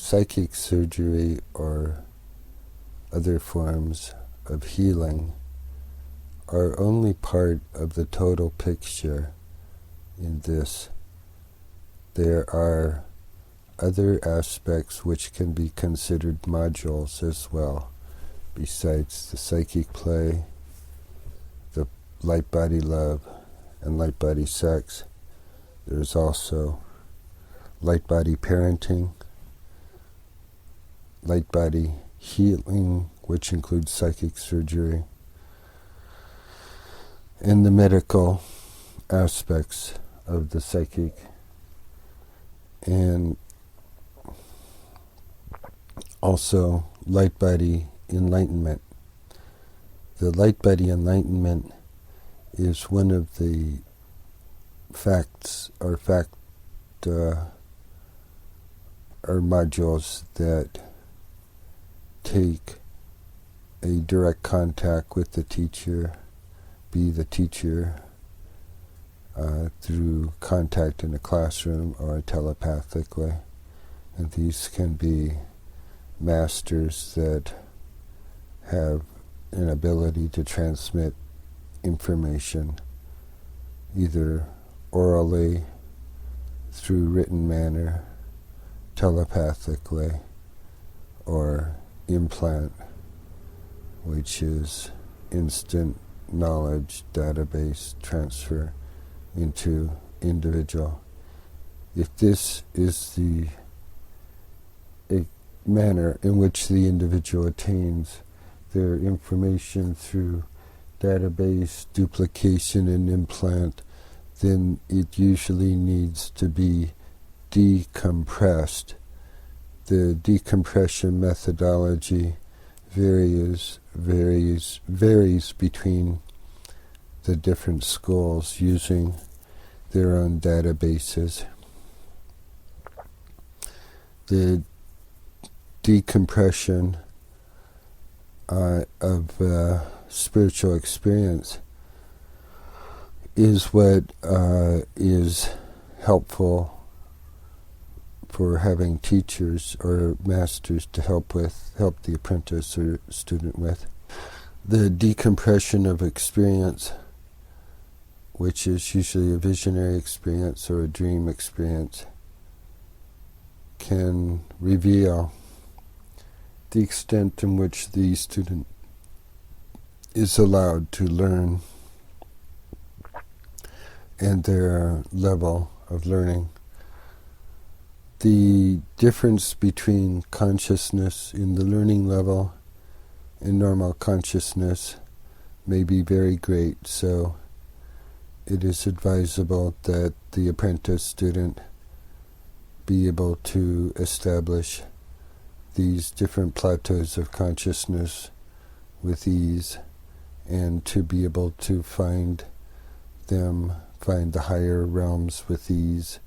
psychic surgery or other forms of healing are only part of the total picture in this. There are other aspects which can be considered modules as well, besides the psychic play, the light body love, and light body sex. There's also light body parenting, light body healing, which includes psychic surgery, and the medical aspects of the psychic, and also light body enlightenment. The light body enlightenment is one of the facts or modules that take a direct contact with the teacher, be the teacher through contact in a classroom or telepathically. And these can be masters that have an ability to transmit information either orally, through written manner, telepathically, or implant, which is instant knowledge database transfer into individual. If this is the manner in which the individual attains their information through database, duplication, and implant, then it usually needs to be decompressed. The decompression methodology varies between the different schools using their own databases. The decompression of spiritual experience is what is helpful for having teachers or masters to help the apprentice or student with. The decompression of experience, which is usually a visionary experience or a dream experience, can reveal the extent in which the student is allowed to learn and their level of learning. The difference between consciousness in the learning level and normal consciousness may be very great, so it is advisable that the apprentice student be able to establish these different plateaus of consciousness with ease, and to be able to find the higher realms with ease,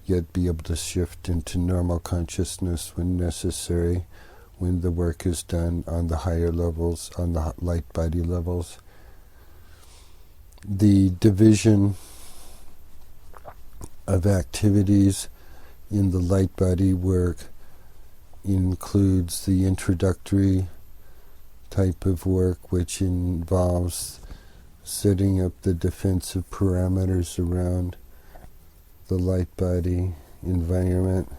yet be able to shift into normal consciousness when necessary, when the work is done on the higher levels, on the light body levels. The division of activities in the light body work includes the introductory type of work, which involves setting up the defensive parameters around the light body environment,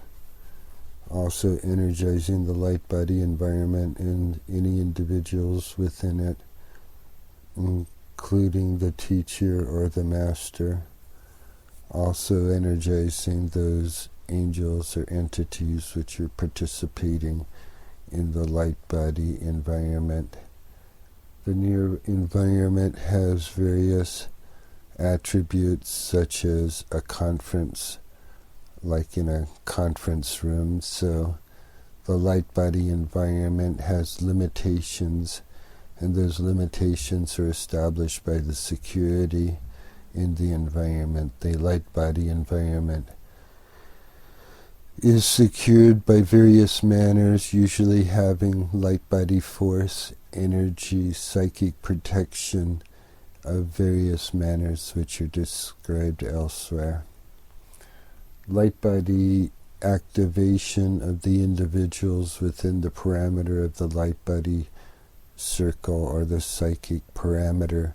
also energizing the light body environment and any individuals within it, including the teacher or the master, also energizing those angels or entities which are participating in the light body environment. The near environment has various attributes, such as a conference, like in a conference room. So the light body environment has limitations, and those limitations are established by the security in the environment. The light body environment is secured by various manners, usually having light body force, energy, psychic protection of various manners which are described elsewhere. Light body activation of the individuals within the parameter of the light body circle, or the psychic parameter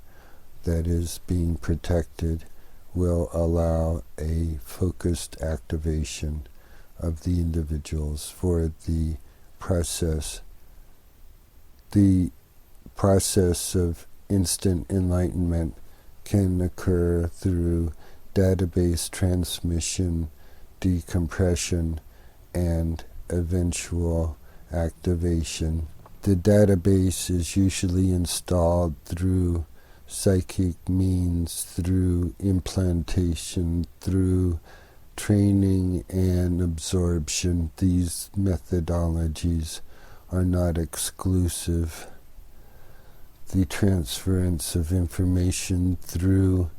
that is being protected, will allow a focused activation of the individuals for the process. The process of instant enlightenment can occur through database transmission, decompression, and eventual activation. The database is usually installed through psychic means, through implantation, through training and absorption. These methodologies are not exclusive. The transference of information through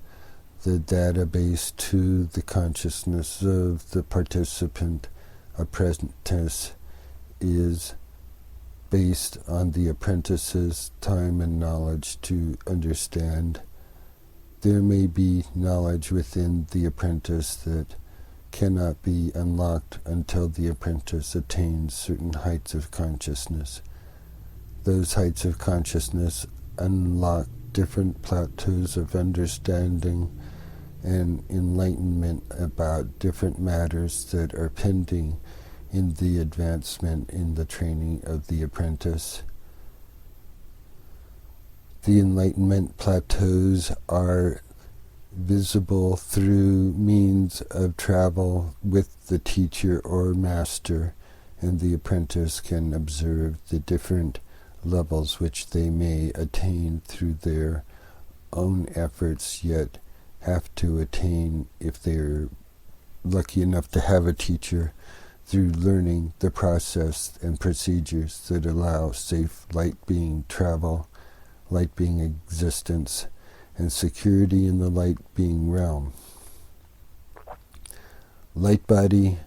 the database to the consciousness of the participant, apprentice, is based on the apprentice's time and knowledge to understand. There may be knowledge within the apprentice that cannot be unlocked until the apprentice attains certain heights of consciousness. Those heights of consciousness unlock different plateaus of understanding and enlightenment about different matters that are pending in the advancement in the training of the apprentice. The enlightenment plateaus are visible through means of travel with the teacher or master, and the apprentice can observe the different levels which they may attain through their own efforts, yet have to attain, if they're lucky enough to have a teacher, through learning the process and procedures that allow safe light being travel, light being existence, and security in the light being realm. Light body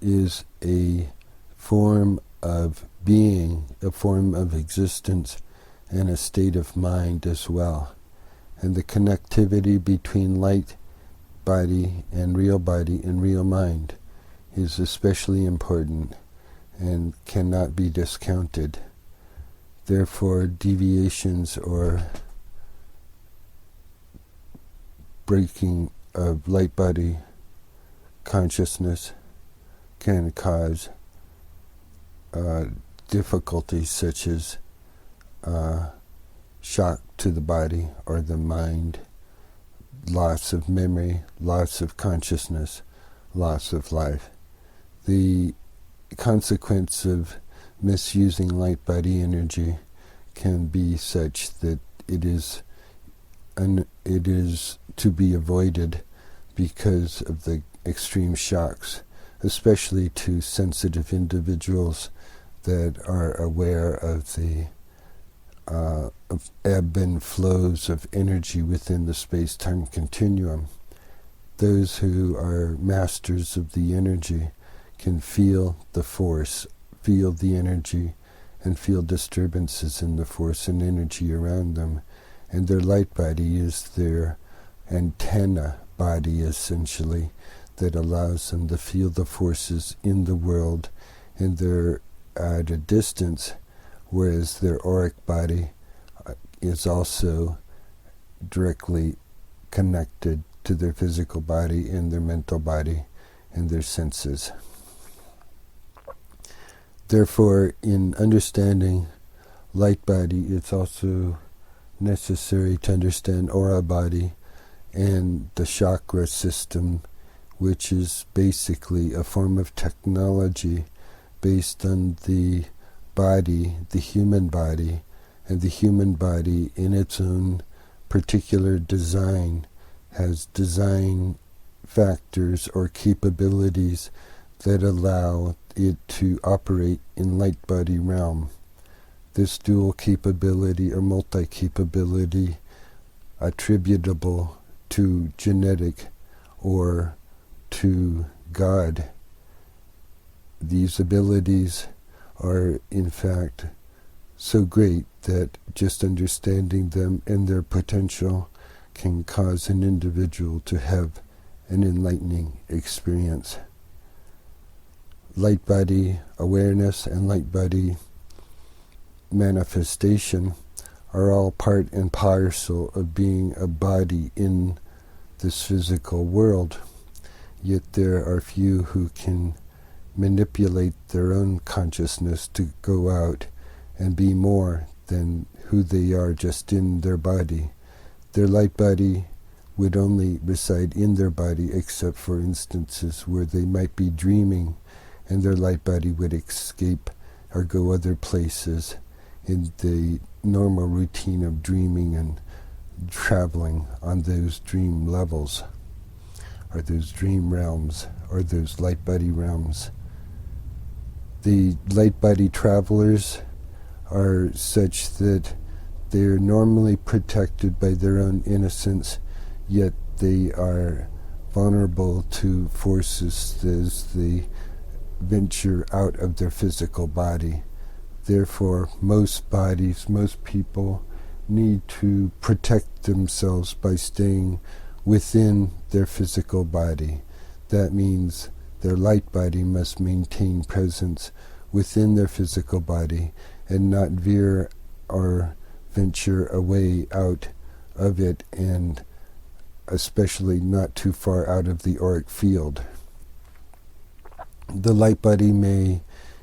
is a form of being, a form of existence, and a state of mind as well. And the connectivity between light body and real mind is especially important and cannot be discounted. Therefore, deviations or breaking of light body consciousness can cause difficulties such as shock to the body or the mind, loss of memory, loss of consciousness, loss of life. The consequence of misusing light body energy can be such that it is to be avoided because of the extreme shocks, especially to sensitive individuals that are aware of the of ebb and flows of energy within the space-time continuum. Those who are masters of the energy can feel the force, feel the energy, and feel disturbances in the force and energy around them. And their light body is their antenna body, essentially, that allows them to feel the forces in the world, and they're at a distance, whereas their auric body is also directly connected to their physical body and their mental body and their senses. Therefore, in understanding light body, it's also necessary to understand aura body and the chakra system, which is basically a form of technology based on the body, the human body, and the human body in its own particular design has design factors or capabilities that allow it to operate in light body realm. This dual capability or multi-capability attributable to genetic or to God. These abilities are in fact so great that just understanding them and their potential can cause an individual to have an enlightening experience. light body awareness and light body manifestation are all part and parcel of being a body in this physical world. Yet there are few who can manipulate their own consciousness to go out and be more than who they are just in their body. Their light body would only reside in their body, except for instances where they might be dreaming and their light body would escape or go other places in the normal routine of dreaming and traveling on those dream levels, or those dream realms, or those light body realms. The light body travelers are such that they're normally protected by their own innocence, yet they are vulnerable to forces as they venture out of their physical body. Therefore, most bodies, most people need to protect themselves by staying within their physical body. That means their light body must maintain presence within their physical body and not veer or venture away out of it, and especially not too far out of the auric field. The light body may,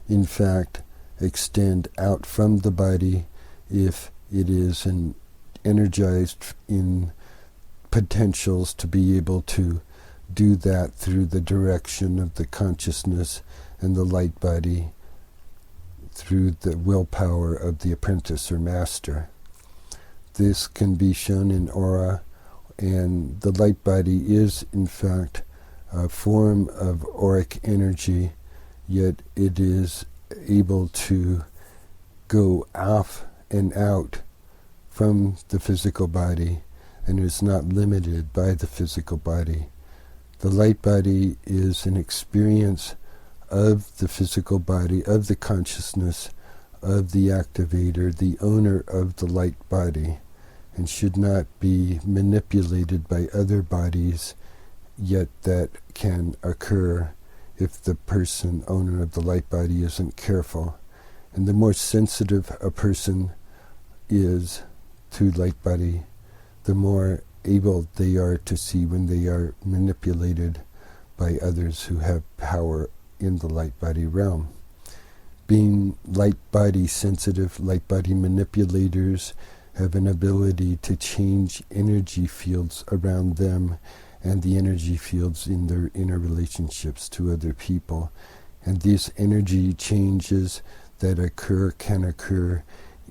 in fact, extend out from the body if it is energized in potentials to be able to do that through the direction of the consciousness and the light body, through the willpower of the apprentice or master. This can be shown in aura, and the light body is, in fact, a form of auric energy, yet it is able to go off and out from the physical body and is not limited by the physical body. The light body is an experience of the physical body, of the consciousness, of the activator, the owner of the light body, and should not be manipulated by other bodies, yet that can occur if the person, owner of the light body, isn't careful. And the more sensitive a person is to light body, the more able they are to see when they are manipulated by others who have power in the light body realm. Being light body sensitive, light body manipulators have an ability to change energy fields around them and the energy fields in their inner relationships to other people. And these energy changes that can occur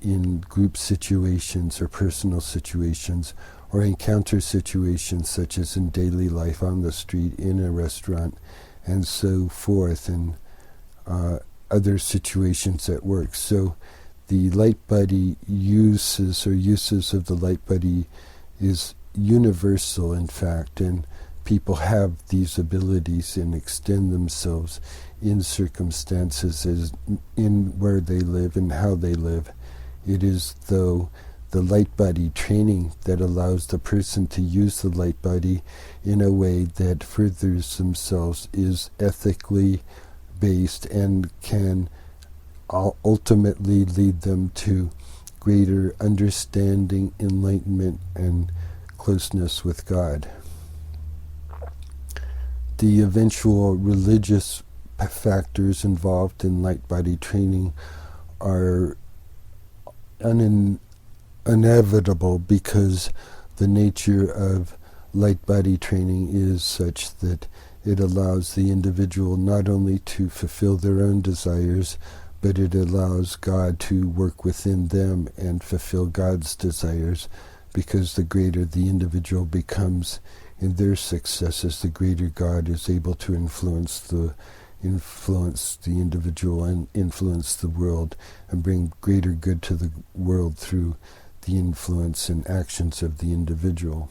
in group situations or personal situations or encounter situations such as in daily life, on the street, in a restaurant, and so forth, and other situations at work. So the light body uses of the light body is universal, in fact, and people have these abilities and extend themselves in circumstances as in where they live and how they live. It is, though, the light body training that allows the person to use the light body in a way that furthers themselves, is ethically based, and can ultimately lead them to greater understanding, enlightenment, and closeness with God. The eventual religious factors involved in light body training are inevitable, because the nature of light body training is such that it allows the individual not only to fulfill their own desires, but it allows God to work within them and fulfill God's desires, because the greater the individual becomes in their successes, the greater God is able to influence the individual and influence the world and bring greater good to the world through the influence and actions of the individual.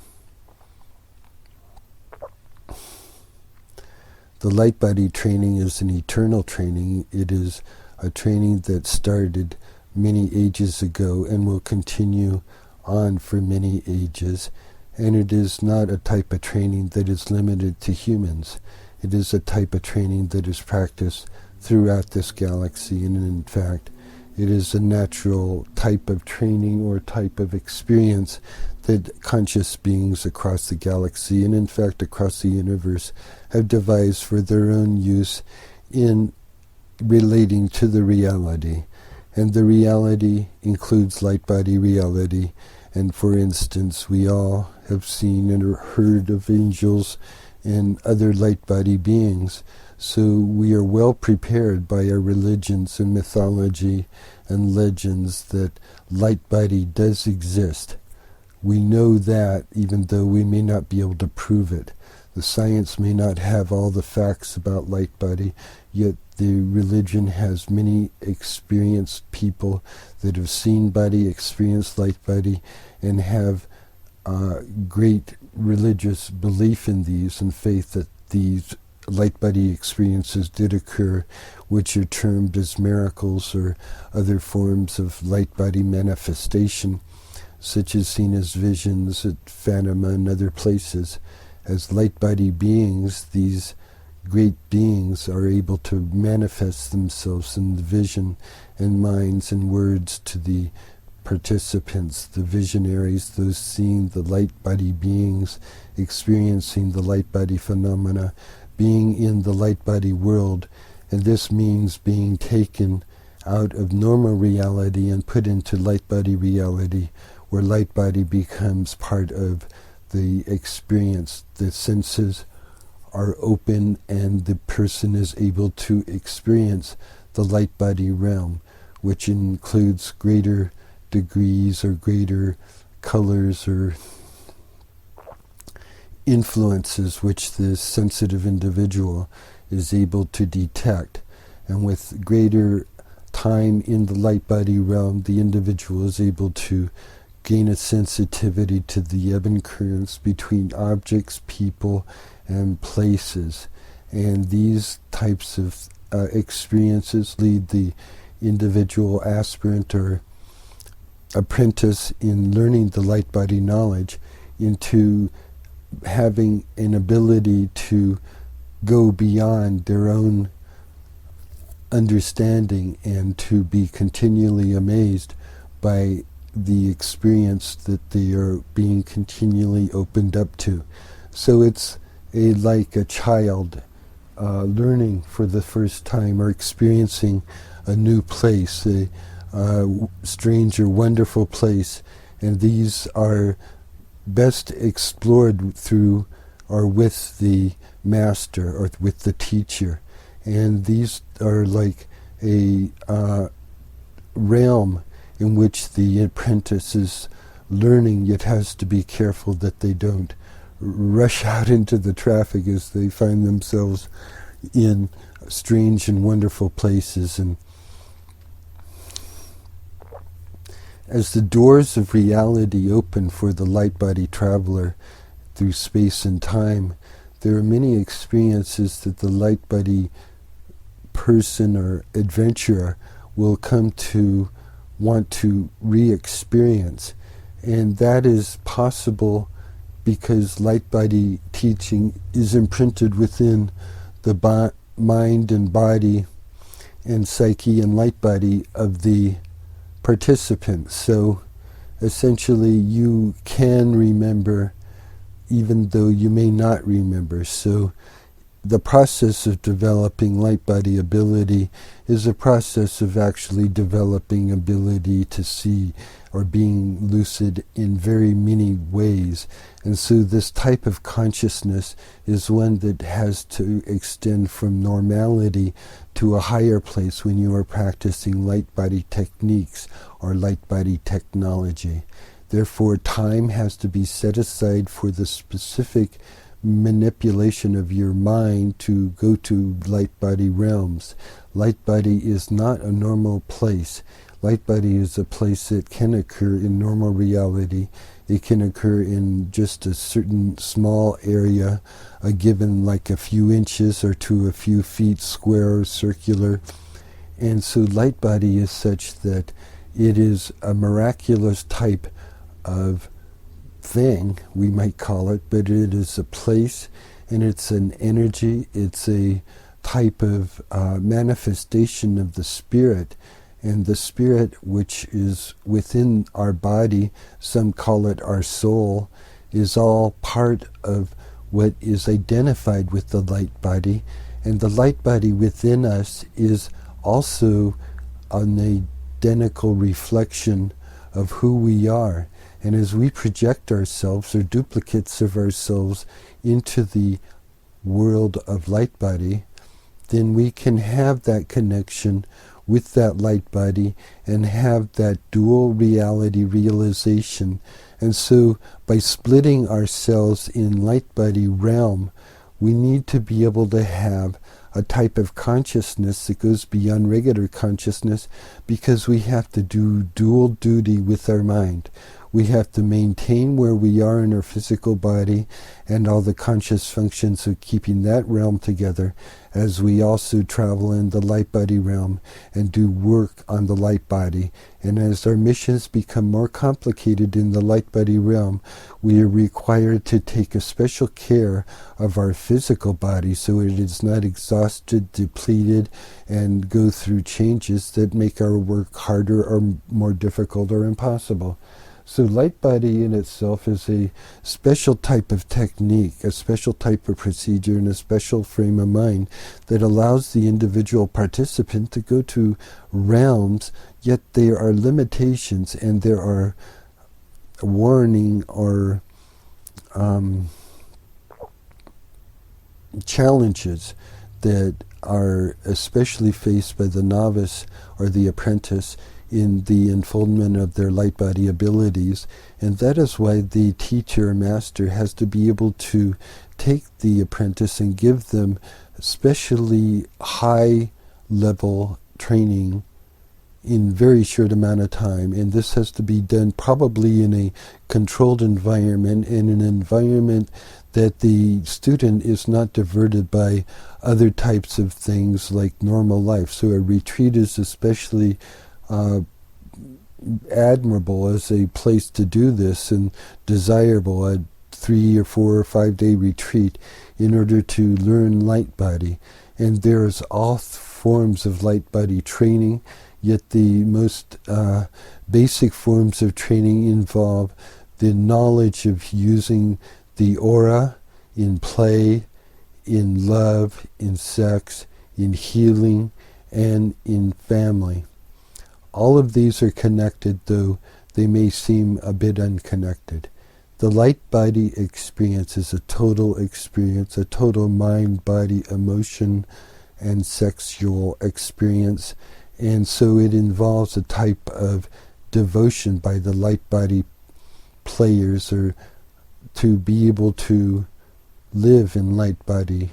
The light body training is an eternal training. It is a training that started many ages ago and will continue on for many ages. And it is not a type of training that is limited to humans. It is a type of training that is practiced throughout this galaxy, and in fact, it is a natural type of training or type of experience that conscious beings across the galaxy, and in fact across the universe, have devised for their own use in relating to the reality. And the reality includes light-body reality. And for instance, we all have seen and heard of angels and other light-body beings. So we are well prepared by our religions and mythology and legends that light-body does exist. We know that, even though we may not be able to prove it. The science may not have all the facts about light-body, yet the religion has many experienced people that have seen body, experienced light-body, and have great religious belief in these and faith that these light-body experiences did occur, which are termed as miracles or other forms of light-body manifestation, such as seen as visions at Fatima and other places. As light-body beings, these great beings are able to manifest themselves in the vision and minds and words to the participants, the visionaries, those seeing the light-body beings, experiencing the light-body phenomena, being in the light-body world. And this means being taken out of normal reality and put into light-body reality, where light-body becomes part of the experience. The senses are open and the person is able to experience the light-body realm, which includes greater degrees or greater colors or influences which the sensitive individual is able to detect. And with greater time in the light-body realm, the individual is able to gain a sensitivity to the ebb and currents between objects, people, and places. And these types of experiences lead the individual aspirant or apprentice in learning the light-body knowledge into having an ability to go beyond their own understanding and to be continually amazed by the experience that they are being continually opened up to. So it's like a child learning for the first time or experiencing a new place, a strange or wonderful place, and these are best explored through or with the master or with the teacher. And these are like a realm in which the apprentice is learning, yet has to be careful that they don't rush out into the traffic as they find themselves in strange and wonderful places. And as the doors of reality open for the light-body traveler through space and time, there are many experiences that the light-body person or adventurer will come to want to re-experience. And that is possible because light-body teaching is imprinted within the mind and body and psyche and light-body of the participants. So essentially you can remember even though you may not remember. So the process of developing light-body ability is a process of actually developing ability to see or being lucid in very many ways. And so this type of consciousness is one that has to extend from normality to a higher place when you are practicing light-body techniques or light-body technology. Therefore, time has to be set aside for the specific manipulation of your mind to go to light-body realms. Light-body is not a normal place. Light-body is a place that can occur in normal reality. It can occur in just a certain small area, a given like a few inches or to a few feet square or circular. And so light-body is such that it is a miraculous type of thing, we might call it, but it is a place and it's an energy, it's a type of manifestation of the spirit, and the spirit which is within our body, some call it our soul, is all part of what is identified with the light body, and the light body within us is also an identical reflection of who we are. And as we project ourselves, or duplicates of ourselves, into the world of light body, then we can have that connection with that light body and have that dual reality realization. And so by splitting ourselves in light body realm, we need to be able to have a type of consciousness that goes beyond regular consciousness, because we have to do dual duty with our mind. We have to maintain where we are in our physical body and all the conscious functions of keeping that realm together, as we also travel in the light body realm and do work on the light body. And as our missions become more complicated in the light body realm, we are required to take a special care of our physical body so it is not exhausted, depleted, and go through changes that make our work harder or more difficult or impossible. So light body in itself is a special type of technique, a special type of procedure, and a special frame of mind that allows the individual participant to go to realms, yet there are limitations and there are warning or challenges that are especially faced by the novice or the apprentice in the unfoldment of their light body abilities. And that is why the teacher or master has to be able to take the apprentice and give them especially high level training in very short amount of time. And this has to be done probably in a controlled environment, in an environment that the student is not diverted by other types of things like normal life. So a retreat is especially admirable as a place to do this, and desirable, a 3 or 4 or 5 day retreat in order to learn light body. And there's all forms of light body training, yet the most basic forms of training involve the knowledge of using the aura in play, in love, in sex, in healing, and in family. All of these are connected, though they may seem a bit unconnected. The light body experience is a total experience, a total mind, body, emotion, and sexual experience. And so it involves a type of devotion by the light body players, or to be able to live in light body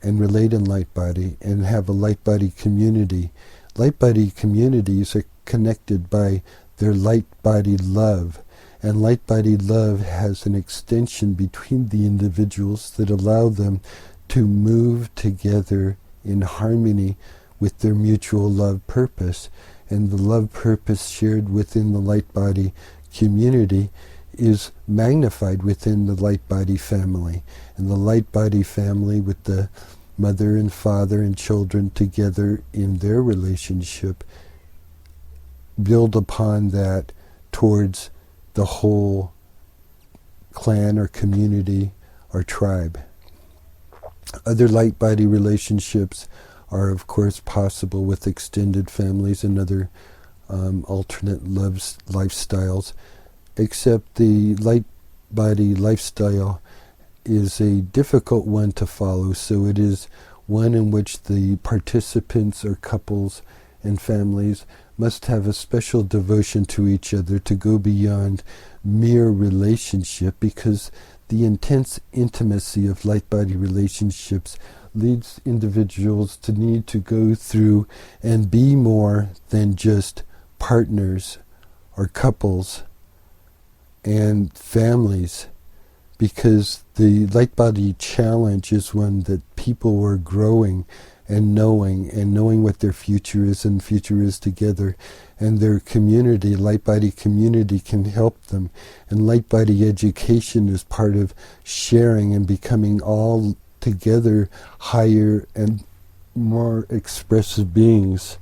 and relate in light body and have a light body community. Light body communities are connected by their light body love, and light body love has an extension between the individuals that allow them to move together in harmony with their mutual love purpose. And the love purpose shared within the light body community is magnified within the light body family. And the light body family, with the mother and father and children together in their relationship, build upon that towards the whole clan or community or tribe. Other light body relationships are of course possible with extended families and other alternate lifestyles, except the light body lifestyle is a difficult one to follow. So it is one in which the participants or couples and families must have a special devotion to each other to go beyond mere relationship, because the intense intimacy of light body relationships leads individuals to need to go through and be more than just partners or couples and families, because the light body challenge is one that people were growing and knowing what their future is, and future is together. And their community, light body community, can help them. And light body education is part of sharing and becoming all together higher and more expressive beings